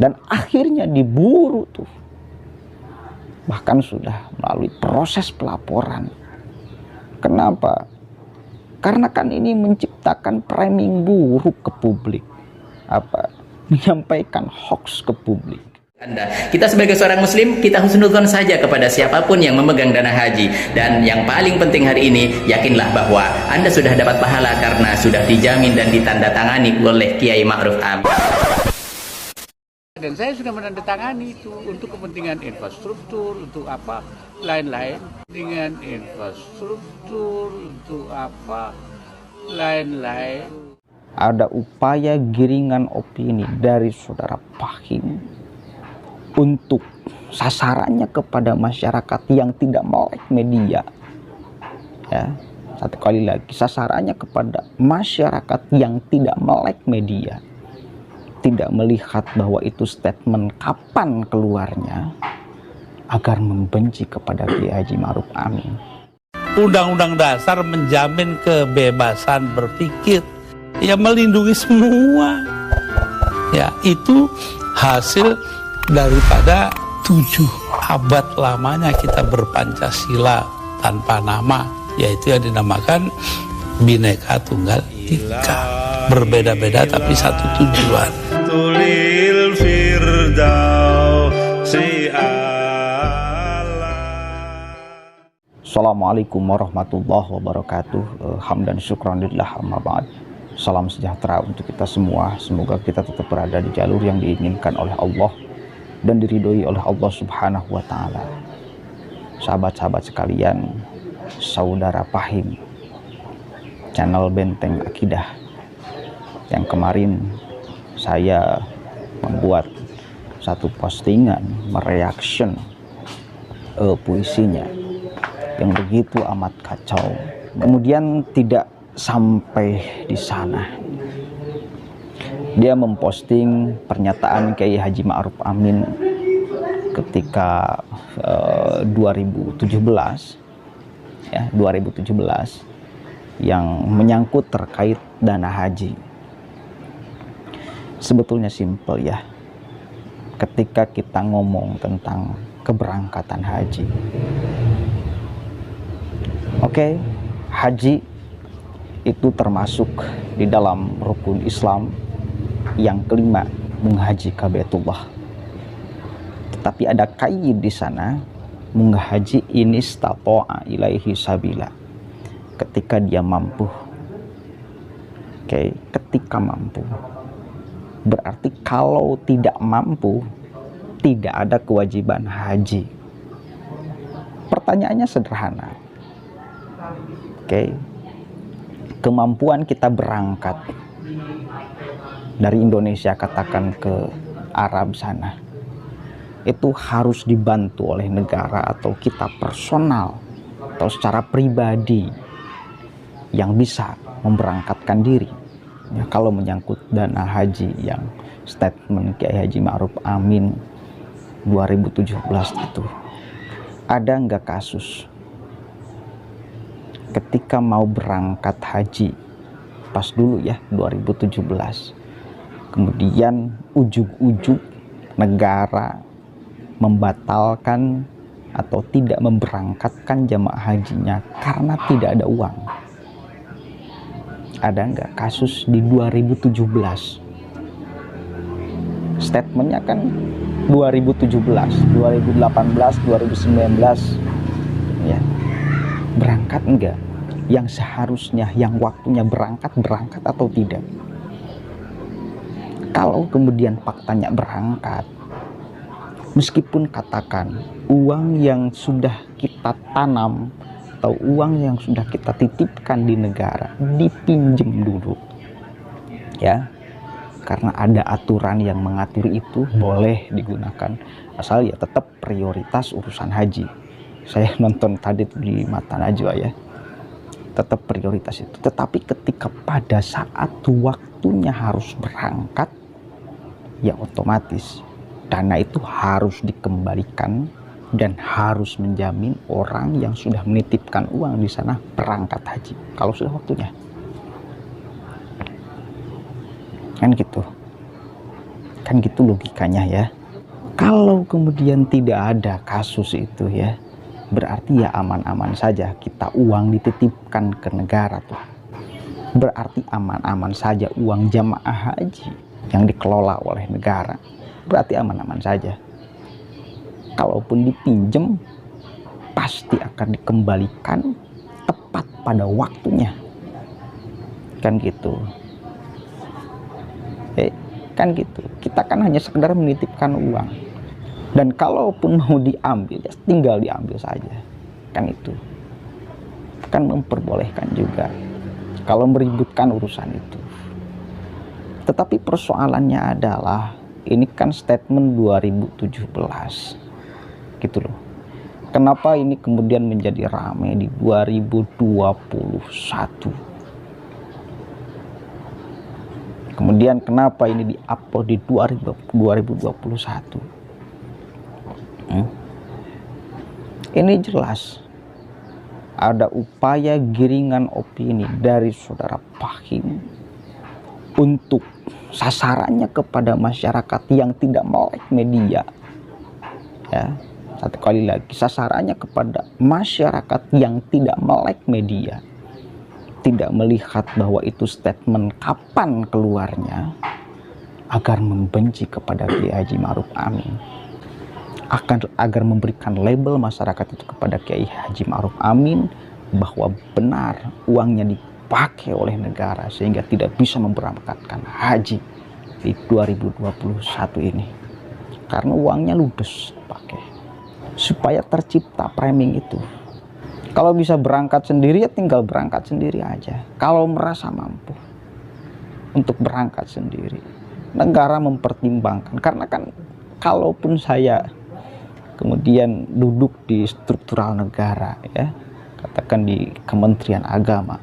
dan akhirnya diburu tuh, bahkan sudah melalui proses pelaporan. Kenapa? Karena kan ini menciptakan framing buruk ke publik, menyampaikan hoax ke publik. Kita sebagai seorang muslim, kita husnudzon saja kepada siapapun yang memegang dana haji. Dan yang paling penting hari ini, yakinlah bahwa Anda sudah dapat pahala karena sudah dijamin dan ditandatangani oleh Kiai Ma'ruf Amin. Dan saya sudah menandatangani itu untuk kepentingan infrastruktur, untuk apa lain-lain. Dengan infrastruktur, untuk apa lain-lain. Ada upaya giringan opini dari saudara Fahim untuk sasarannya kepada masyarakat yang tidak melek media. Ya, satu kali lagi, sasarannya kepada masyarakat yang tidak melek media, tidak melihat bahwa itu statement kapan keluarnya, agar membenci kepada Kiai Haji Ma'ruf Amin. Undang-undang dasar menjamin kebebasan berpikir, ya melindungi semua. Ya, itu hasil daripada 7 abad lamanya kita berpancasila tanpa nama, yaitu yang dinamakan Bhinneka Tunggal Ika. Berbeda-beda tapi satu tujuan. Tulil Firdausi. Assalamualaikum warahmatullahi wabarakatuh. Hamdan syukran lillah, amma ba'd. Salam sejahtera untuk kita semua. Semoga kita tetap berada di jalur yang diinginkan oleh Allah dan diridhoi oleh Allah Subhanahu wa Ta'ala. Sahabat-sahabat sekalian, saudara Fahim, channel Benteng Akidah, yang kemarin saya membuat satu postingan mereaction puisinya yang begitu amat kacau. Kemudian tidak sampai di sana, dia memposting pernyataan Kiai Haji Ma'ruf Amin ketika 2017 yang menyangkut terkait dana haji. Sebetulnya simpel ya, ketika kita ngomong tentang keberangkatan haji. Oke, haji itu termasuk di dalam rukun Islam yang kelima, menghaji ka Baitullah. Tetapi ada qaid di sana, menghaji ini istata'a ilaihi sabila, ketika dia mampu. Oke, ketika mampu. Berarti kalau tidak mampu, tidak ada kewajiban haji. Pertanyaannya sederhana. Oke, kemampuan kita berangkat dari Indonesia katakan ke Arab sana, itu harus dibantu oleh negara atau kita personal atau secara pribadi yang bisa memberangkatkan diri. Ya, kalau menyangkut dana haji yang statement Kiai Haji Ma'ruf Amin 2017 itu, ada nggak kasus ketika mau berangkat haji pas dulu ya 2017, kemudian ujug-ujug negara membatalkan atau tidak memberangkatkan jamaah hajinya karena tidak ada uang? Ada nggak kasus di 2017? Statementnya kan 2017, 2018, 2019 ya. Berangkat enggak? Yang seharusnya, yang waktunya berangkat atau tidak? Kalau kemudian faktanya berangkat, meskipun katakan uang yang sudah kita tanam atau uang yang sudah kita titipkan di negara dipinjam dulu ya, karena ada aturan yang mengatur itu boleh digunakan, asal ya tetap prioritas urusan haji. Saya nonton tadi di Mata Najwa ya, tetap prioritas itu. Tetapi ketika pada saat waktunya harus berangkat, ya otomatis dana itu harus dikembalikan dan harus menjamin orang yang sudah menitipkan uang di sana berangkat haji kalau sudah waktunya. Kan gitu. Kan gitu logikanya ya. Kalau kemudian tidak ada kasus itu ya, berarti ya aman-aman saja kita uang dititipkan ke negara tuh. Berarti aman-aman saja uang jamaah haji yang dikelola oleh negara. Berarti aman-aman saja. Kalaupun dipinjem, pasti akan dikembalikan tepat pada waktunya. Kan gitu. Kan gitu. Kita kan hanya sekedar menitipkan uang. Dan kalaupun mau diambil, ya tinggal diambil saja. Kan itu. Kan memperbolehkan juga. Kalau meributkan urusan itu. Tetapi persoalannya adalah, ini kan statement 2017. Gitu loh. Kenapa ini kemudian menjadi ramai di 2021? Kemudian kenapa ini di-upload di 2021? Ini jelas ada upaya giringan opini dari saudara Fahim untuk sasarannya kepada masyarakat yang tidak melek media. Ya, satu kali lagi, sasarannya kepada masyarakat yang tidak melek media, tidak melihat bahwa itu statement kapan keluarnya, agar membenci kepada Kiai Haji Ma'ruf Amin, agar memberikan label masyarakat itu kepada Kiai Haji Ma'ruf Amin bahwa benar uangnya dipakai oleh negara sehingga tidak bisa memberangkatkan haji di 2021 ini, karena uangnya ludes pakai, supaya tercipta framing itu. Kalau bisa berangkat sendiri, ya tinggal berangkat sendiri aja. Kalau merasa mampu untuk berangkat sendiri, negara mempertimbangkan. Karena kan kalaupun saya kemudian duduk di struktural negara, ya, katakan di Kementerian Agama,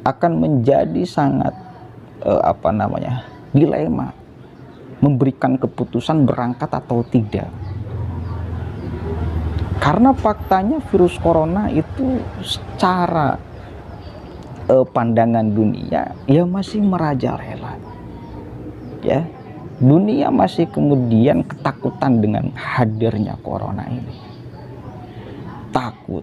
akan menjadi sangat dilema memberikan keputusan berangkat atau tidak. Karena faktanya virus corona itu secara pandangan dunia ya masih merajalela. Ya, dunia masih kemudian ketakutan dengan hadirnya corona ini. Takut.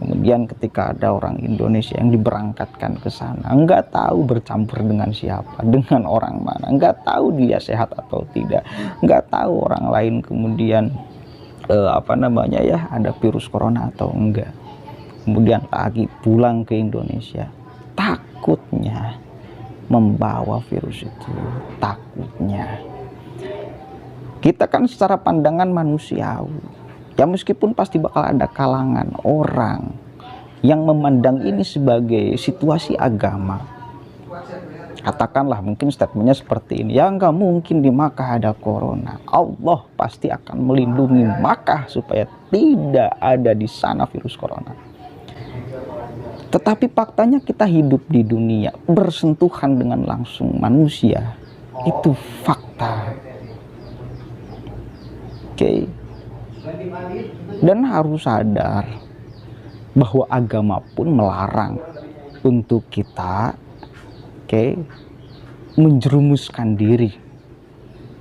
Kemudian ketika ada orang Indonesia yang diberangkatkan ke sana, nggak tahu bercampur dengan siapa, dengan orang mana, nggak tahu dia sehat atau tidak, nggak tahu orang lain kemudian ada virus corona atau enggak. Kemudian lagi pulang ke Indonesia, takutnya membawa virus itu, takutnya. Kita kan secara pandangan manusiawi, ya meskipun pasti bakal ada kalangan orang yang memandang ini sebagai situasi agama. Katakanlah mungkin statementnya seperti ini, ya nggak mungkin di Makkah ada corona, Allah pasti akan melindungi Makkah supaya tidak ada di sana virus corona. Tetapi faktanya kita hidup di dunia, bersentuhan dengan langsung manusia, itu fakta. Oke. Dan harus sadar bahwa agama pun melarang untuk kita menjerumuskan diri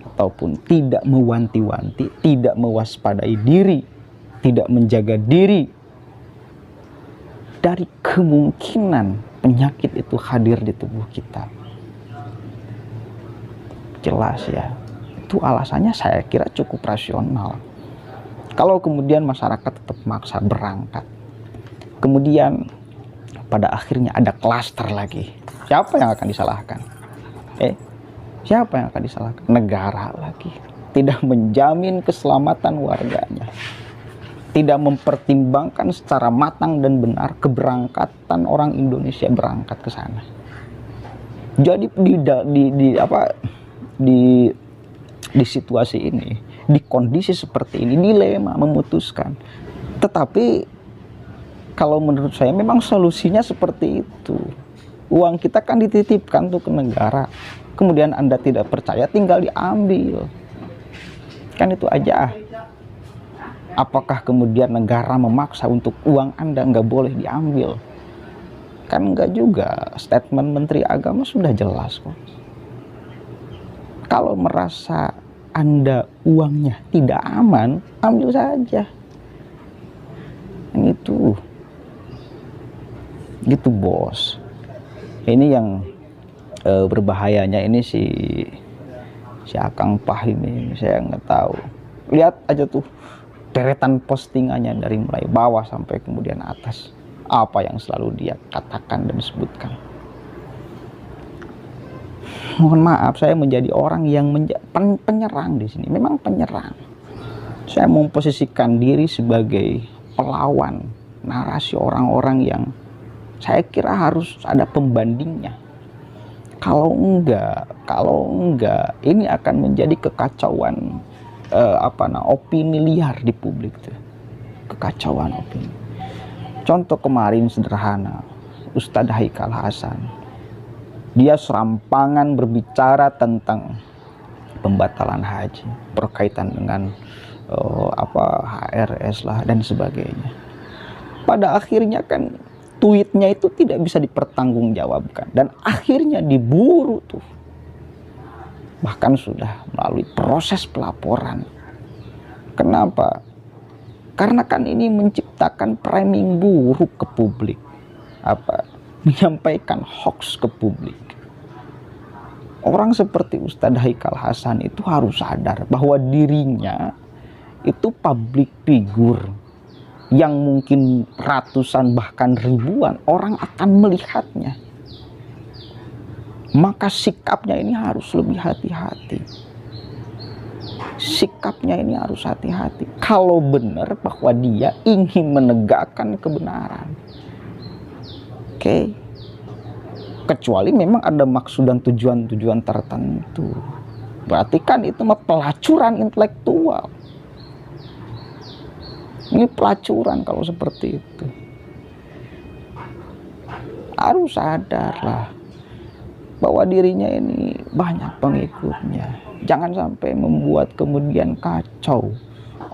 ataupun tidak mewanti-wanti, tidak mewaspadai diri, tidak menjaga diri dari kemungkinan penyakit itu hadir di tubuh kita. Jelas ya, itu alasannya saya kira cukup rasional. Kalau kemudian masyarakat tetap maksa berangkat, kemudian pada akhirnya ada klaster lagi, siapa yang akan disalahkan? Siapa yang akan disalahkan? Negara lagi. Tidak menjamin keselamatan warganya. Tidak mempertimbangkan secara matang dan benar keberangkatan orang Indonesia berangkat ke sana. Jadi di situasi ini, di kondisi seperti ini, dilema memutuskan. Tetapi kalau menurut saya memang solusinya seperti itu. Uang kita kan dititipkan tuh ke negara, kemudian Anda tidak percaya tinggal diambil, kan itu aja. Apakah kemudian negara memaksa untuk uang Anda nggak boleh diambil? Kan enggak juga. Statement Menteri Agama sudah jelas kok. Kalau merasa Anda uangnya tidak aman, ambil saja. Itu gitu bos. Ini yang berbahayanya ini si Akang Pah ini, saya nggak tahu. Lihat aja tuh deretan postingannya dari mulai bawah sampai kemudian atas, apa yang selalu dia katakan dan sebutkan. Mohon maaf, saya menjadi orang yang penyerang di sini. Memang penyerang. Saya memposisikan diri sebagai pelawan narasi orang-orang yang saya kira harus ada pembandingnya. Kalau enggak, ini akan menjadi kekacauan opini liar di publik tuh. Kekacauan opini. Contoh kemarin sederhana, Ustadz Haikal Hasan. Dia serampangan berbicara tentang pembatalan haji berkaitan dengan HRS lah dan sebagainya. Pada akhirnya kan tweetnya itu tidak bisa dipertanggungjawabkan dan akhirnya diburu tuh. Bahkan sudah melalui proses pelaporan. Kenapa? Karena kan ini menciptakan framing buruk ke publik. Menyampaikan hoax ke publik. Orang seperti Ustadz Haikal Hasan itu harus sadar bahwa dirinya itu public figure yang mungkin ratusan bahkan ribuan orang akan melihatnya. Maka sikapnya ini harus lebih hati-hati. Sikapnya ini harus hati-hati. Kalau benar bahwa dia ingin menegakkan kebenaran. Oke. Kecuali memang ada maksud dan tujuan-tujuan tertentu. Berarti kan itu pelacuran intelektual. Ini pelacuran kalau seperti itu. Harus sadarlah bahwa dirinya ini banyak pengikutnya. Jangan sampai membuat kemudian kacau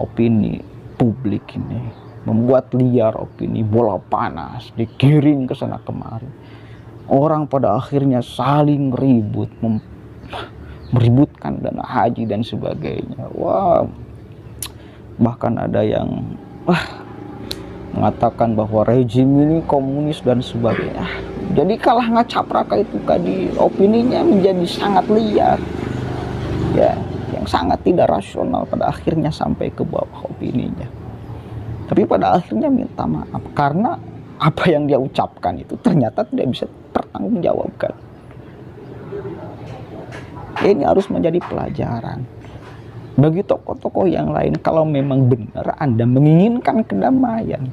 opini publik ini. Membuat liar opini, bola panas, digiring ke sana kemari. Orang pada akhirnya saling ribut, meributkan dana haji dan sebagainya. Wah, bahkan ada yang mengatakan bahwa rejim ini komunis dan sebagainya. Jadi kalah ngacapraka itu tadi opininya menjadi sangat liar, ya, yang sangat tidak rasional pada akhirnya sampai ke bawah opininya. Tapi pada akhirnya minta maaf karena apa yang dia ucapkan itu ternyata tidak bisa pertanggungjawabkan. Ini harus menjadi pelajaran bagi tokoh-tokoh yang lain kalau memang benar Anda menginginkan kedamaian.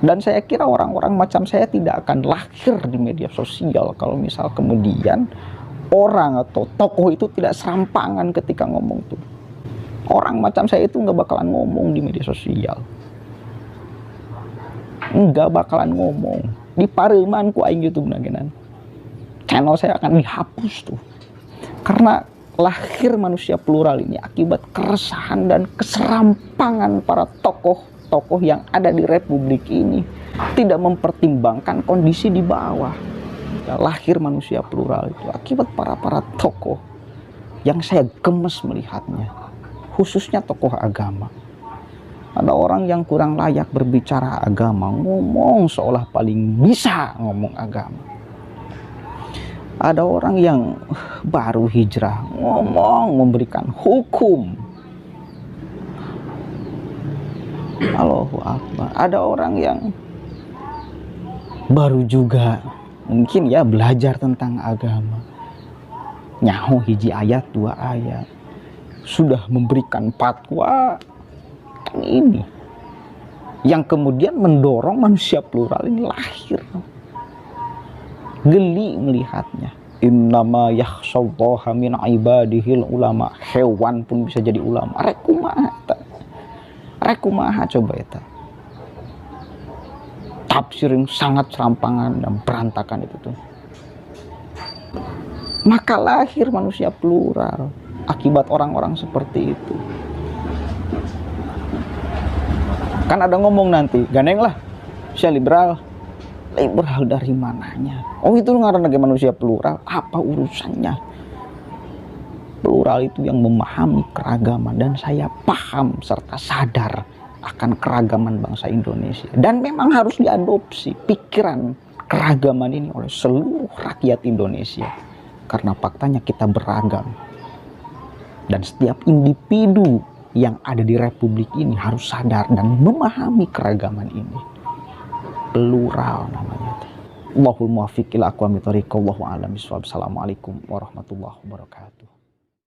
Dan saya kira orang-orang macam saya tidak akan lahir di media sosial kalau misal kemudian orang atau tokoh itu tidak serampangan ketika ngomong tuh. Orang macam saya itu nggak bakalan ngomong di media sosial. Nggak bakalan ngomong. Di pareman ku aing YouTube nagenan. Channel saya akan dihapus tuh. Karena lahir manusia plural ini akibat keresahan dan keserampangan para tokoh yang ada di republik ini tidak mempertimbangkan kondisi di bawah. Ya, lahir manusia plural itu akibat para tokoh yang saya gemes melihatnya, khususnya tokoh agama. Ada orang yang kurang layak berbicara agama, ngomong seolah paling bisa ngomong agama. Ada orang yang baru hijrah, ngomong memberikan hukum. Allahu Akbar. Ada orang yang baru juga mungkin ya belajar tentang agama. Nyaho hiji ayat, dua ayat. Sudah memberikan fatwa ini yang kemudian mendorong manusia plural ini lahir. Geli melihatnya. Innama yakhshallaha min ibadihil ulama. Hewan pun bisa jadi ulama. Rekumaha coba itu. Tafsir yang sangat serampangan dan berantakan itu tuh. Maka lahir manusia plural akibat orang-orang seperti itu. Kan ada ngomong nanti, gandeng lah, saya liberal. Liberal dari mananya? Oh itu ngaran lagi manusia plural, apa urusannya? Plural itu yang memahami keragaman, dan saya paham serta sadar akan keragaman bangsa Indonesia. Dan memang harus diadopsi pikiran keragaman ini oleh seluruh rakyat Indonesia. Karena faktanya kita beragam. Dan setiap individu yang ada di republik ini harus sadar dan memahami keragaman ini. Plural namanya. Allahul muwaffiq ila aqwamit thoriq. Wallahu a'lam bishawab. Assalamualaikum warahmatullahi wabarakatuh.